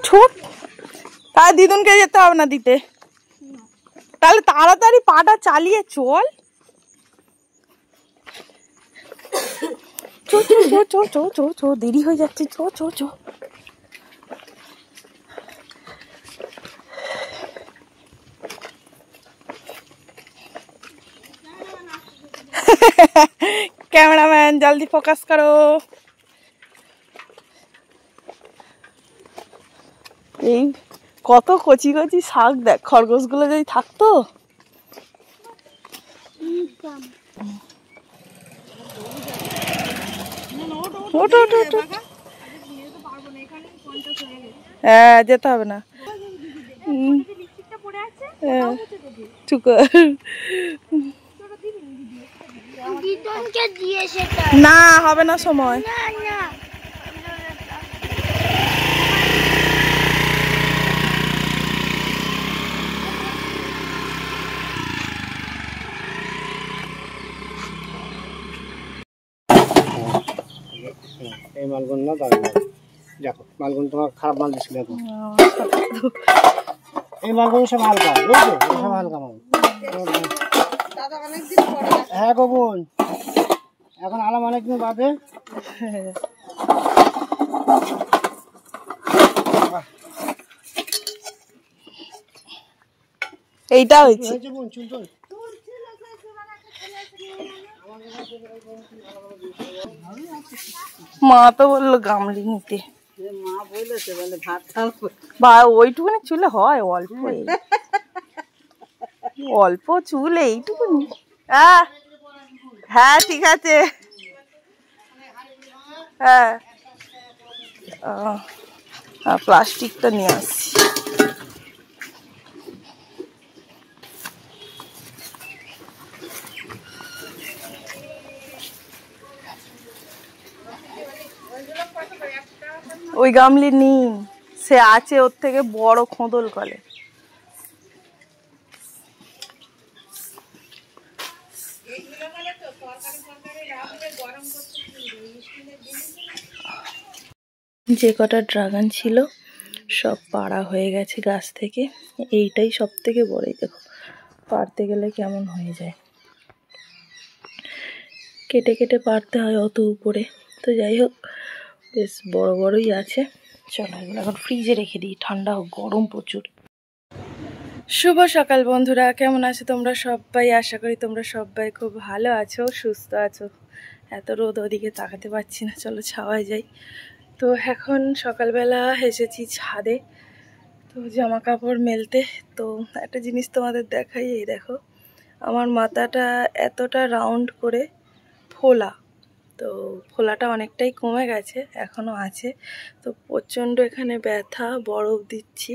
ছোট তাহলে দিদুনকে যেতে হবে না দিতে, তাহলে তাড়াতাড়ি পাটা চালিয়ে চল। চো চো চো চো চো চো চো, দেরি হয়ে যাচ্ছে, চো চো চো। कैमरामैन जल्दी फोकस करो। এই কত কচি কচি শাক দেখ, খরগোশগুলো যদি থাকতো। হ্যাঁ যেতে হবে না, না হবে না সময়। এই মালগুলো না দাঁড়ানো, দেখো মালগুলো তোমার খারাপ মাল দিচ্ছিল, দেখো এই মালগুলো সব হালকা, বুঝছো, সব হালকা মাল। হ্যাঁ গো বোন, এখন আলাম অনেকদিন বাদে। এইটা হয়েছে বোন, চুল চুল মা তো বললো গামলি নিতে, বা ওইটুকুনি চুলে হয় অল্প, অল্প চুল এইটুকুনি। হ্যাঁ ঠিক আছে, হ্যাঁ প্লাস্টিকটা নিয়ে আসছি। ওই গামলি নিন, সে আছে ওর থেকে বড় খোঁদল কলে। যে কটা ড্রাগন ছিল সব পাড়া হয়ে গেছে গাছ থেকে, এইটাই সব থেকে বড়। দেখো পাড়তে গেলে কেমন হয়ে যায়, কেটে কেটে পাড়তে হয় অত উপরে। তো যাই হোক, বেশ বড় বড়ই আছে। চলো এগুলো এখন ফ্রিজে রেখে দিই, ঠান্ডা হোক, গরম প্রচুর। শুভ সকাল বন্ধুরা, কেমন আছো তোমরা সবাই? আশা করি তোমরা সবাই খুব ভালো আছো, সুস্থ আছো। এত রোদ, ওদিকে তাকাতে পারছি না, চলো ছাওয়ায় যাই। তো এখন সকালবেলা এসেছি ছাদে, তো জামা কাপড় মেলতে। তো একটা জিনিস তোমাদের দেখাই, এই দেখো আমার মাথাটা এতটা রাউন্ড করে ফোলা, তো ফোলাটা অনেকটাই কমে গেছে, এখনও আছে। তো প্রচণ্ড এখানে ব্যথা, বরফ দিচ্ছি।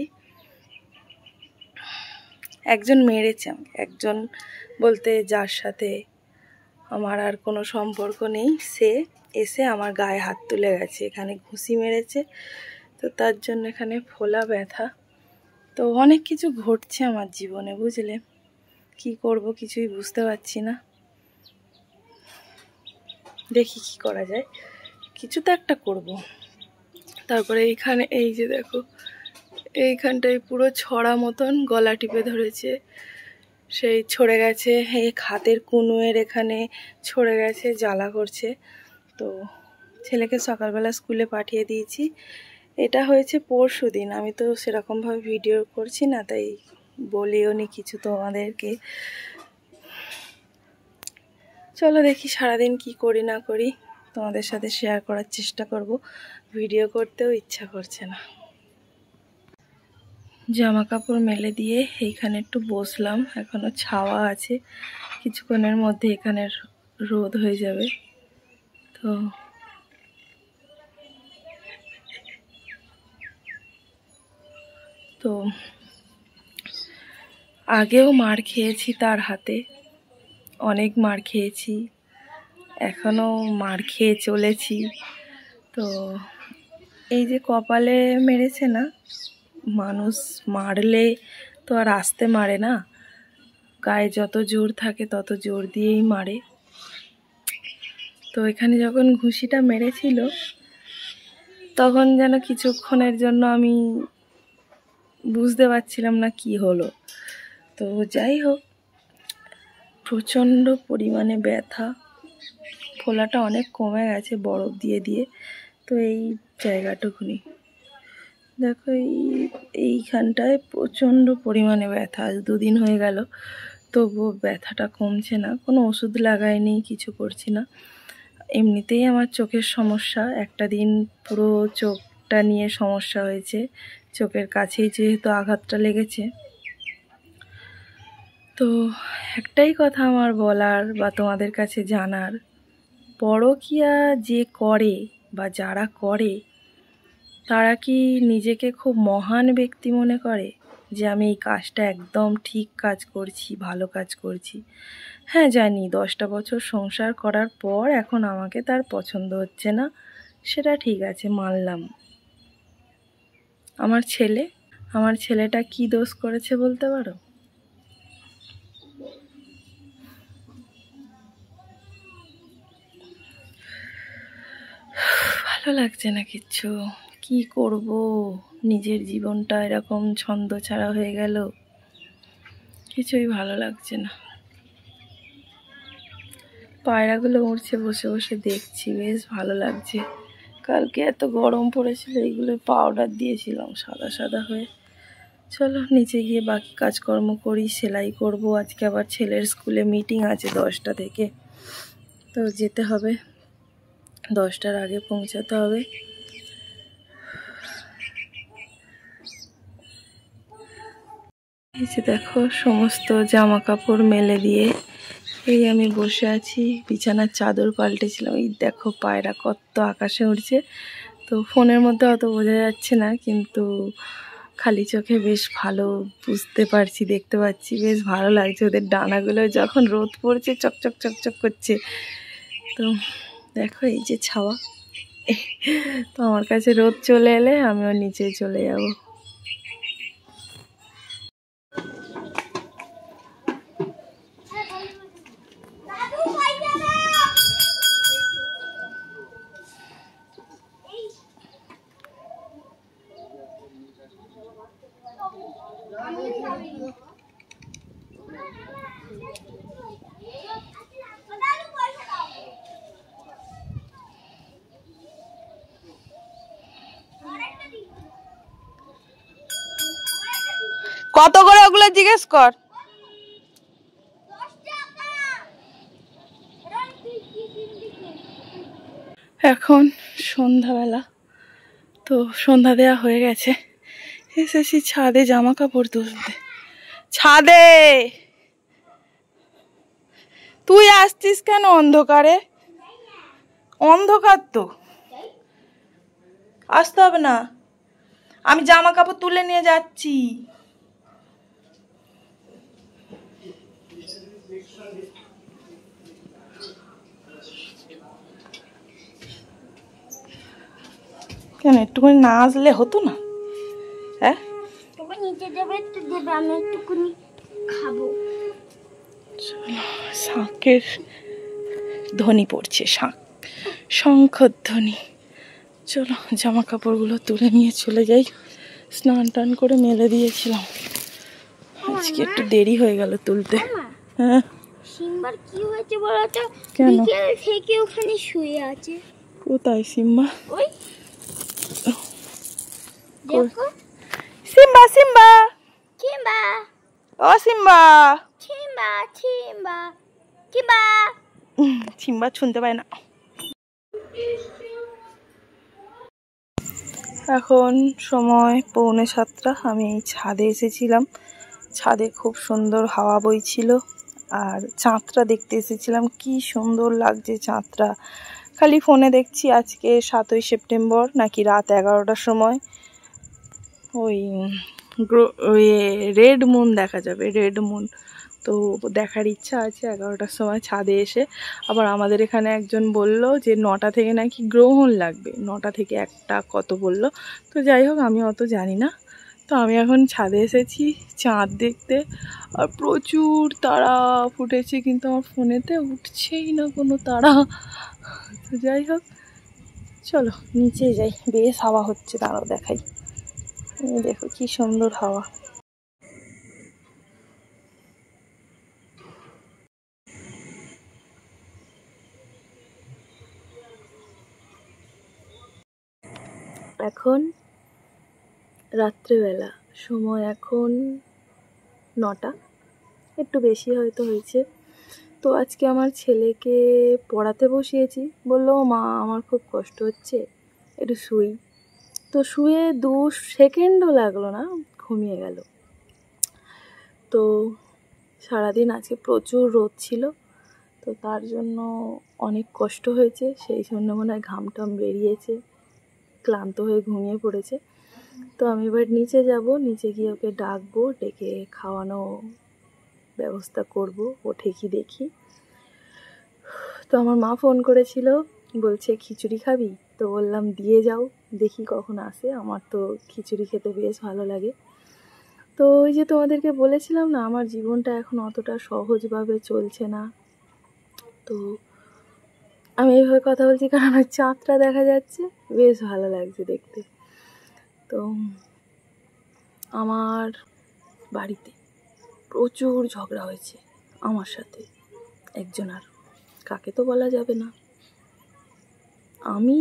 একজন মেরেছে আমাকে, একজন বলতে যার সাথে আমার আর কোনো সম্পর্ক নেই, সে এসে আমার গায়ে হাত তুলে গেছে, এখানে ঘুষি মেরেছে। তো তার জন্য এখানে ফোলা, ব্যথা। তো অনেক কিছু ঘটছে আমার জীবনে, বুঝলে, কি করব কিছুই বুঝতে পারছি না। দেখি কি করা যায়, কিছু তো একটা করব। তারপরে এইখানে এই যে দেখো, এইখানটায় পুরো ছড়া মতন গলা টিপে ধরেছে, সেই ছড়ে গেছে। এই হাতের কুনুয়ের এখানে ছড়ে গেছে, জ্বালা করছে। তো ছেলেকে সকালবেলা স্কুলে পাঠিয়ে দিয়েছি। এটা হয়েছে পরশুদিন, আমি তো সেরকমভাবে ভিডিও করছি না, তাই বলিও নি কিছু তোমাদেরকে। চলো দেখি সারাদিন কি করি না করি, তোমাদের সাথে শেয়ার করার চেষ্টা করব। ভিডিও করতেও ইচ্ছা করছে না। জামা কাপড় মেলে দিয়ে এইখানে একটু বসলাম, এখনো ছাওয়া আছে, কিছুক্ষণের মধ্যে এখানে রোদ হয়ে যাবে। তো আগেও মার খেয়েছি তার হাতে, অনেক মার খেয়েছি, এখনো মার খেয়ে চলেছি। তো এই যে কপালে মেরেছে না, মানুষ মারলে তো আর আস্তে মারে না, গায়ে যত জোর থাকে তত জোর দিয়েই মারে। তো এখানে যখন ঘুষিটা মেরেছিল তখন যেন কিছুক্ষণের জন্য আমি বুঝতে পারছিলাম না কি হলো। তো যাই হোক, প্রচণ্ড পরিমাণে ব্যথা, ফোলাটা অনেক কমে গেছে বরফ দিয়ে দিয়ে। তো এই জায়গাটুকুনি দেখো, এইখানটায় প্রচণ্ড পরিমাণে ব্যথা। আজ 2 দিন হয়ে গেল, তবুও ব্যথাটা কমছে না। কোনো ওষুধ লাগাইনি, কিছু করছি না। এমনিতেই আমার চোখের সমস্যা, একটা দিন পুরো চোখটা নিয়ে সমস্যা হয়েছে। চোখের কাছেই যেহেতু আঘাতটা লেগেছে। তো একটাই কথা আমার বলার বা তোমাদের কাছে জানার, পরকীয়া যে করে বা যারা করে তারা কি নিজেকে খুব মহান ব্যক্তি মনে করে যে আমি এই কাজটা একদম ঠিক কাজ করছি, ভালো কাজ করছি? হ্যাঁ জানি, 10টা বছর সংসার করার পর এখন আমাকে তার পছন্দ হচ্ছে না, সেটা ঠিক আছে, মানলাম। আমার ছেলেটা কি দোষ করেছে বলতে পারো? ভালো লাগছে না কিচ্ছু, কি করব? নিজের জীবনটা এরকম ছন্দ ছাড়া হয়ে গেল, কিছুই ভালো লাগছে না। পায়রাগুলো উড়ছে, বসে বসে দেখছি, বেশ ভালো লাগছে। কালকে এত গরম পড়েছিল, এইগুলো পাউডার দিয়েছিলাম সাদা সাদা হয়ে। চলো নিচে গিয়ে বাকি কাজকর্ম করি, সেলাই করব। আজকে আবার ছেলের স্কুলে মিটিং আছে 10টা থেকে, তো যেতে হবে, 10টার আগে পৌঁছাতে হবে। এই যে দেখো, সমস্ত জামা কাপড় মেলে দিয়ে এই আমি বসে আছি, বিছানার চাদর পাল্টেছিলাম। এই দেখো পায়রা কত আকাশে উড়ছে। তো ফোনের মধ্যে অত বোঝা যাচ্ছে না, কিন্তু খালি চোখে বেশ ভালো বুঝতে পারছি, দেখতে পাচ্ছি, বেশ ভালো লাগছে। ওদের ডানাগুলো যখন রোদ পড়ছে চকচক চকচক করছে। তো দেখো এই যে ছাওয়া, তো আমার কাছে রোদ চলে এলে আমিও নিচে চলে যাব। কত করে ওগুলো জিজ্ঞেস কর। এখন সন্ধ্যাবেলা, তো সন্ধ্যা দেওয়া হয়ে গেছে। এসেছি ছাদে জামা কাপড় তুলতে। ছাদে তুই আসছিস কেন অন্ধকারে? অন্ধকার তো, আসতে হবে না, আমি জামা কাপড় তুলে নিয়ে যাচ্ছি। কেন একটুখানি না আসলে হতো না? হ্যাঁ, নিচে দেবে একটু দেবে, আমি একটুখানি খাবো। শাঁখের ধ্বনি পড়ছে, শঙ্খর ধ্বনি। চলো জামা কাপড়গুলো তুলে নিয়ে চলে যাই। স্নান টান করে মেলে দিয়েছিলাম, আজকে একটু দেরি হয়ে গেল তুলতে। হ্যাঁ, সিম্বার কি হয়েছে বলো তো? কেন? বিকেল থেকে ওখানে শুয়ে আছে। কোথায় সিম্বা? ওই দেখো, সিম্বা সিম্বা, সিম্বা ও Simba. Simba Simba Simba. Simba শুনতে পায় না। এখন সময় 6:45। আমি এই ছাদে এসেছিলাম, ছাদে খুব সুন্দর হাওয়া বইছিল, আর চাঁদটা দেখতে এসেছিলাম। কি সুন্দর লাগছে চাঁদটা। খালি ফোনে দেখছি আজকে 7ই সেপ্টেম্বর নাকি রাত 11টার সময় ওই রেড মুন দেখা যাবে, রেড মুন। তো দেখার ইচ্ছা আছে 11টার সময় ছাদে এসে। আবার আমাদের এখানে একজন বলল যে 9টা থেকে নাকি গ্রহণ লাগবে, 9টা থেকে 1টা কত বলল। তো যাই হোক, আমি অত জানি না। তো আমি এখন ছাদে এসেছি চাঁদ দেখতে, আর প্রচুর তারা ফুটেছে, কিন্তু আমার ফোনেতে উঠছেই না কোনো তারা। তো যাই হোক, চলো নিচে যাই, বেশ হাওয়া হচ্ছে, তারাও দেখাই। দেখো কি সুন্দর হাওয়া। এখন রাত্রেবেলা, সময় এখন 9টা, একটু বেশি হয়তো হয়েছে। তো আজকে আমার ছেলেকে পড়াতে বসিয়েছি। বললো মা আমার খুব কষ্ট হচ্ছে, একটু শুই। তো শুয়ে 2 সেকেন্ডও লাগলো না, ঘুমিয়ে গেল। তো সারাদিন আজকে প্রচুর রোদ ছিল, তো তার জন্য অনেক কষ্ট হয়েছে, সেই জন্য মনে হয় ঘাম টাম বেরিয়েছে, ক্লান্ত হয়ে ঘুমিয়ে পড়েছে। তো আমি এবার নিচে যাব, নিচে গিয়ে ওকে ডাকবো, ডেকে খাওয়ানো ব্যবস্থা করব, ওঠে কি দেখি। তো আমার মা ফোন করেছিল, বলছে খিচুড়ি খাবি? তো বললাম দিয়ে যাও, দেখি কখন আসে। আমার তো খিচুড়ি খেতে বেশ ভালো লাগে। তো ওই যে তোমাদেরকে বলেছিলাম না, আমার জীবনটা এখন অতটা সহজভাবে চলছে না। তো আমি এইভাবে কথা বলছি কারণ আমার চাঁদটা দেখা যাচ্ছে, বেশ ভালো লাগছে দেখতে। তো আমার বাড়িতে প্রচুর ঝগড়া হয়েছে আমার সাথে একজনার, কাকে তো বলা যাবে না। আমি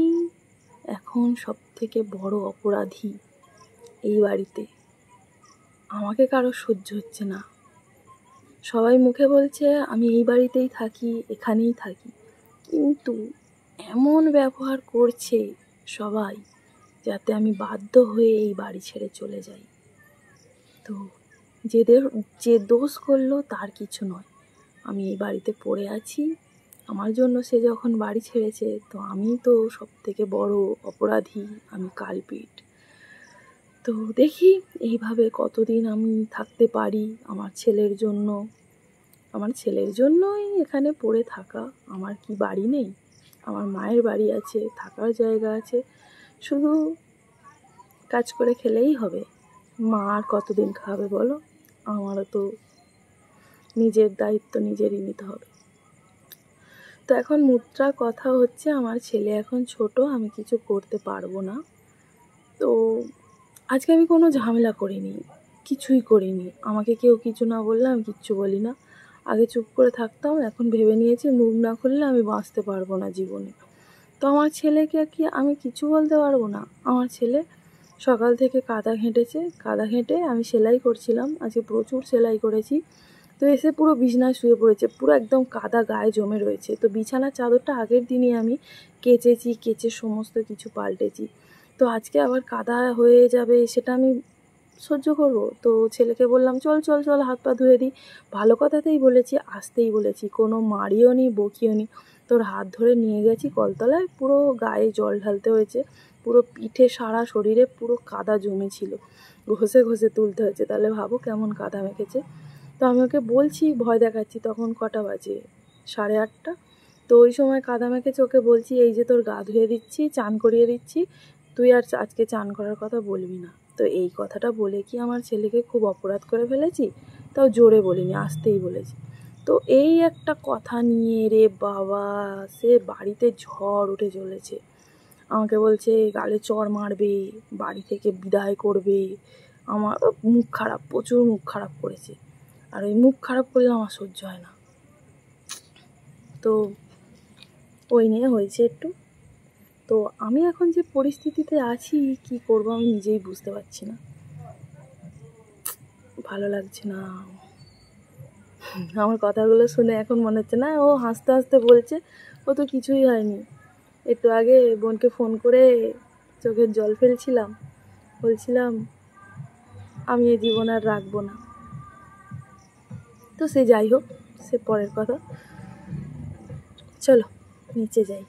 এখন সবথেকে বড় অপরাধী এই বাড়িতে। আমাকে কারো সহ্য হচ্ছে না। সবাই মুখে বলছে আমি এই বাড়িতেই থাকি, এখানেই থাকি, কিন্তু এমন ব্যবহার করছে সবাই যাতে আমি বাধ্য হয়ে এই বাড়ি ছেড়ে চলে যাই। তো যে দোষ করলো তার কিছু নয়, আমি এই বাড়িতে পড়ে আছি, আমার জন্য সে যখন বাড়ি ছেড়েছে, তো আমি তো সবথেকে বড় অপরাধী, আমি কালপিট। তো দেখি এইভাবে কতদিন আমি থাকতে পারি আমার ছেলের জন্য। আমার ছেলের জন্যই এখানে পড়ে থাকা। আমার কি বাড়ি নেই? আমার মায়ের বাড়ি আছে, থাকার জায়গা আছে, শুধু কাজ করে খেলেই হবে। মা আর কতদিন খাবে বলো? আমারও তো নিজের দায়িত্ব নিজেরই নিতে হবে। তো এখন মুদ্রা কথা হচ্ছে, আমার ছেলে এখন ছোট, আমি কিছু করতে পারবো না। তো আজকে আমি কোনো ঝামেলা করিনি, কিছুই করিনি। আমাকে কেউ কিছু না বললে আমি কিচ্ছু বলি না। আগে চুপ করে থাকতাম, এখন ভেবে নিয়েছি মুখ না খুললে আমি বাঁচতে পারবো না জীবনে। তো আমার ছেলেকে কি আমি কিছু বলতে পারবো না? আমার ছেলে সকাল থেকে কাদা ঘেঁটেছে, কাদা ঘেঁটে আমি সেলাই করছিলাম, আজকে প্রচুর সেলাই করেছি। তো এসে পুরো বিছানায় শুয়ে পড়েছে, পুরো একদম কাদা গায়ে জমে রয়েছে। তো বিছানার চাদরটা আগের দিনই আমি কেচে সমস্ত কিছু পাল্টেছি। তো আজকে আবার কাদা হয়ে যাবে, সেটা আমি সহ্য করব? তো ছেলেকে বললাম চল চল চল হাত পা ধুয়ে দিই। ভালো কথাতেই বলেছি, আসতেই বলেছি, কোনো মারিও নি বকিও নি। তোর হাত ধরে নিয়ে গেছি কলতলায়, পুরো গায়ে জল ঢালতে হয়েছে, পুরো পিঠে সারা শরীরে পুরো কাদা জমেছিল, ঘষে ঘষে তুলতে হয়েছে। তাহলে ভাবো কেমন কাদা মেখেছে। তো আমি ওকে বলছি, ভয় দেখাচ্ছি, তখন কটা বাজে? 8:30। তো ওই সময় কাদা মেখেছে, ওকে বলছি এই যে তোর গা ধুয়ে দিচ্ছি, চান করিয়ে দিচ্ছি, তুই আর আজকে চান করার কথা বলবি না। তো এই কথাটা বলে কি আমার ছেলেকে খুব অপরাধ করে ফেলেছি? তাও জোরে বলিনি, আসতেই বলেছি। তো এই একটা কথা নিয়ে রে বাবা, সে বাড়িতে ঝড় উঠে চলেছে। আমাকে বলছে গালে চড় মারবে, বাড়ি থেকে বিদায় করবে। আমার মুখ খারাপ, প্রচুর মুখ খারাপ করেছে। আর ওই মুখ খারাপ করলে আমার সহ্য হয় না। তো ওই নিয়ে হয়েছে একটু। তো আমি এখন যে পরিস্থিতিতে আছি, কি করব আমি নিজেই বুঝতে পারছি না, ভালো লাগছে না। আমার কথাগুলো শুনে এখন মনে হচ্ছে না ও হাসতে হাসতে বলছে, ও তো কিছুই হয়নি। একটু আগে বোনকে ফোন করে চোখের জল ফেলছিলাম, বলছিলাম আমি এই জীবন আর রাখবো না। তো সে যাই হোক, সে পরের কথা। চলো নিচে যাই।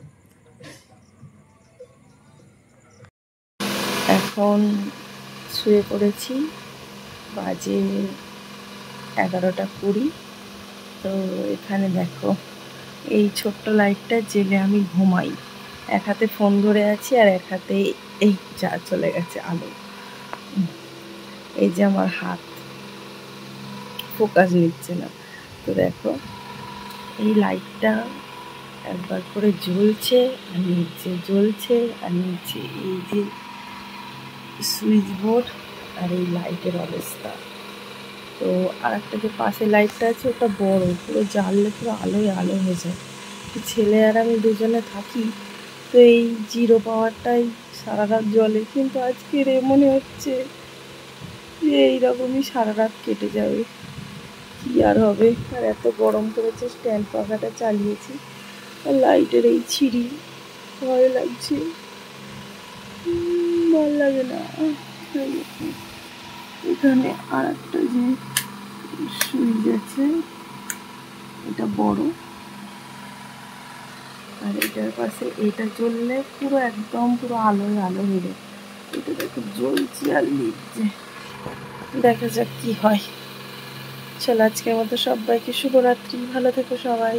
এখন শুয়ে পড়েছি, বাজে 11:20। তো এখানে দেখো, এই ছোট্ট লাইটটা জেলে আমি ঘুমাই, এক হাতে ফোন ধরে আছি আর এক হাতে এই যা চলে গেছে আলো। এই যে আমার হাত ফোকাস নিচ্ছে না। তো দেখো এই লাইটটা একবার করে জ্বলছে আর নিচে জ্বলছে আর নিচে, এই যে সুইচ বোর্ড, আর এই লাইটের অবস্থা। তো আর একটা যে পাশে লাইটটা আছে ওটা বড়, পুরো জ্বাললে পুরো আলোয় আলো হয়ে যায়। ছেলে আর আমি দুজনে থাকি, তো এই 0 পাওয়ারটাই সারা রাত জ্বলে, কিন্তু আজকের মনে হচ্ছে যে এইরকমই সারা রাত কেটে যাবে, কি আর হবে। আর এত গরম করেছে, স্ট্যান্ড পাখাটা চালিয়েছি, আর লাইটের এই ছিঁড়ি, ভয় লাগছে, ভালো লাগে না। এখানে আর একটা যে সুইচ আছে, এটা বড়, আর এটার পাশে এটা জ্বললে পুরো একদম পুরো আলোয় আলো হয়ে যায়। এটা দেখো জ্বলছে আর লিখছে, দেখা যাক কি হয়। চলো আজকের মতো সবাইকে শুভরাত্রি, ভালো থেকো সবাই।